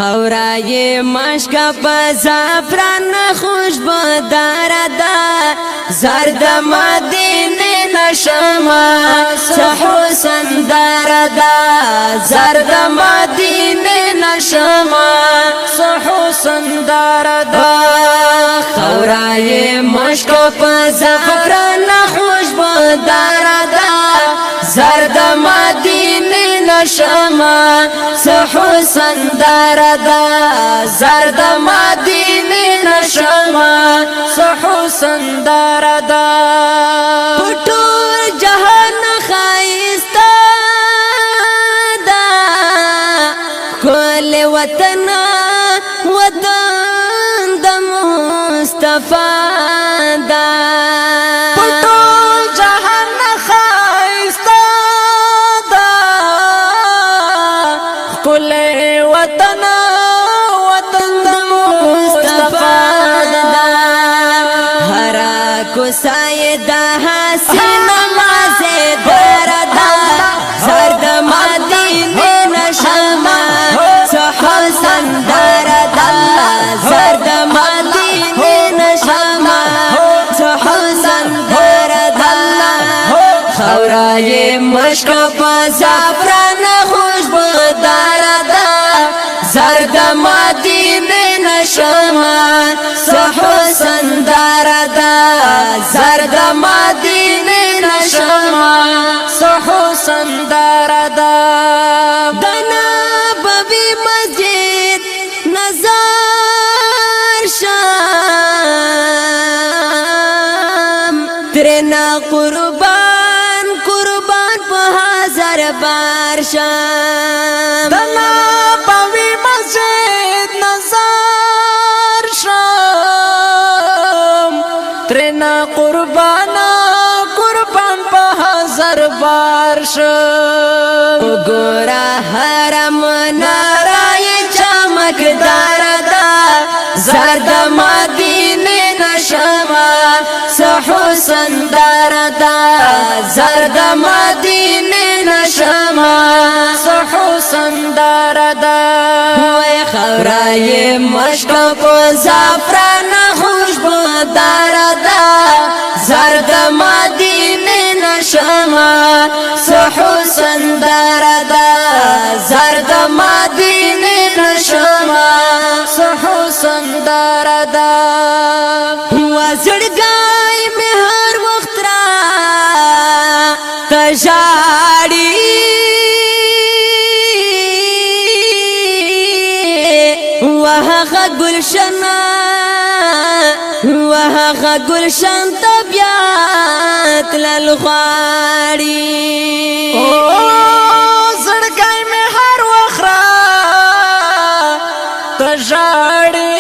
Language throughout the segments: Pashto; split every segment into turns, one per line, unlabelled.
خورای مشک په زعفران خوشبو داردا زرد مدینه نشما حسن داردا زرد مدینه نشما حسن داردا خورای مشک په زعفران خوشبو داردا زرد مدینه نشما حسن داردا زرد مدینه نشما حسن داردا پټول جهان خایستا دا کول وطن وطن د مصطفی دا کوسای دا حسین مازه دردا زرد مدینه نشما حسن دردا زرد مدینه نشما حسن دردا خورای مشک په زعفران خوشبو دردا زرد مدینه نشما حسن دردا زرد مدینه نشما حسن دردا دنا ببی مسجد نظر شام ترنا قربان قربان په هزار بار شام دنا ببی مسجد نظر شام ترنا قربان قربان په هزار بار شم ګورا حرم نارای چمکدار دا زرد مدینه نشما حسن دردا زرد مدینه نشما حسن دردا وای خورای مشک په زعفران خوشبو دردا زرد مدینه نشما حسن دردا زرد مدینه نشما حسن دردا وزړګای مې هر وخت را تجاړي وهغه گلشن طبیعت للغواړي
زړګی مې هر وخت را تجاړي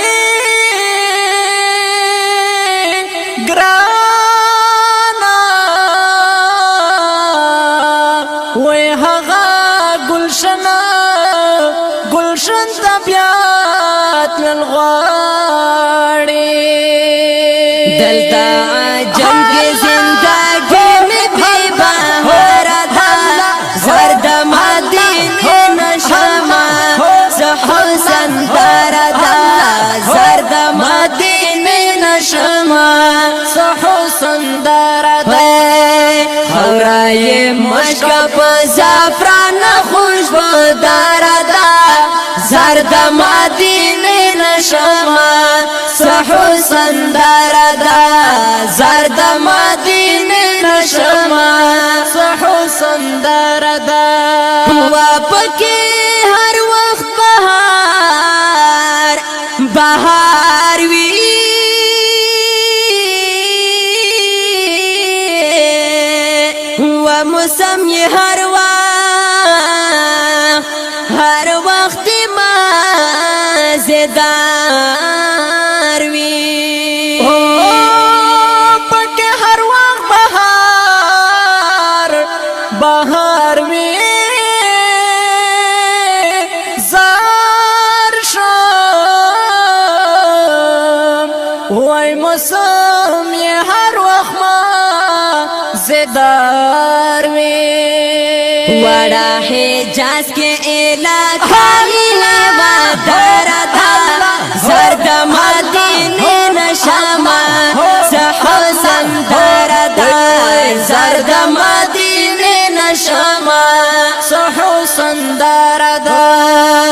ګرانا وای هغه گلشن طبیعت للغواړي
دلتا جنگ زندگی میں بھی بہار دا زرد مدینه نشما حسن دردا زرد مدینه نشما
حسن دردا
خورای مشک په زعفران خوشبو دردا زرد مدینه نشما حسن دردا زرد مدینه نشما
حسن دردا
واپکی هر وقت بهار وی و موسم یې هر وخت مزیدار وی
پکې هر وخت بهار وی زار شم وای موسم یې هر وخت مزیدار وی
وڑا حجاز کے علاقہ